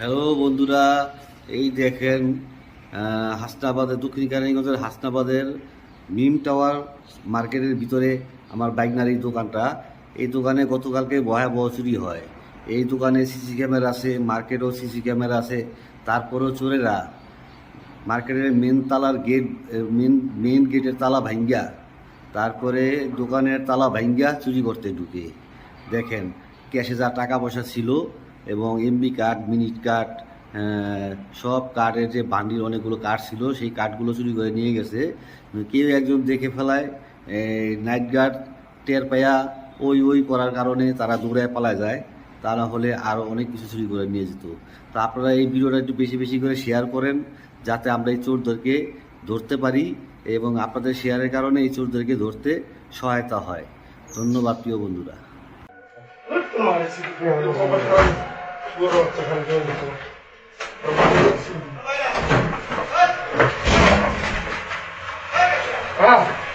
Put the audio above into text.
Hello বন্ধুরা, এই দেখেন হাসনাবাদের দক্ষিণ কেরানীগঞ্জের হাসনাবাদের মিম টাওয়ার মার্কেটের ভিতরে আমার বাইকনার এই দোকানটা। এই দোকানে গতকালকে ভয়াবহ চুরি হয়। এই দোকানে সিসি ক্যামেরা আছে, মার্কেটেও সিসি ক্যামেরা আছে, তারপরেও চোরেরা মার্কেটের মেন তালার গেট মেন গেটের তালা ভাঙ্গিয়া, তারপরে দোকানের তালা ভাঙ্গিয়া চুরি করতে ঢুকে। দেখেন ক্যাশে যা টাকা পয়সা ছিল এবং এমবি কার্ড, মিনিট কার্ড, সব কার্ডের যে বান্ডিল অনেকগুলো কার্ড ছিল সেই কার্ডগুলো চুরি করে নিয়ে গেছে। কেউ একজন দেখে ফেলায়, নাইট গার্ড টের পায়া ওই করার কারণে তারা দৌড়ায় পালায় যায়। তা না হলে আরও অনেক কিছু চুরি করে নিয়ে যেত। তো আপনারা এই ভিডিওটা একটু বেশি বেশি করে শেয়ার করেন, যাতে আমরা এই চোরদেরকে ধরতে পারি এবং আপনাদের শেয়ারের কারণে এই চোরদেরকে ধরতে সহায়তা হয়। ধন্যবাদ প্রিয় বন্ধুরা। Ah!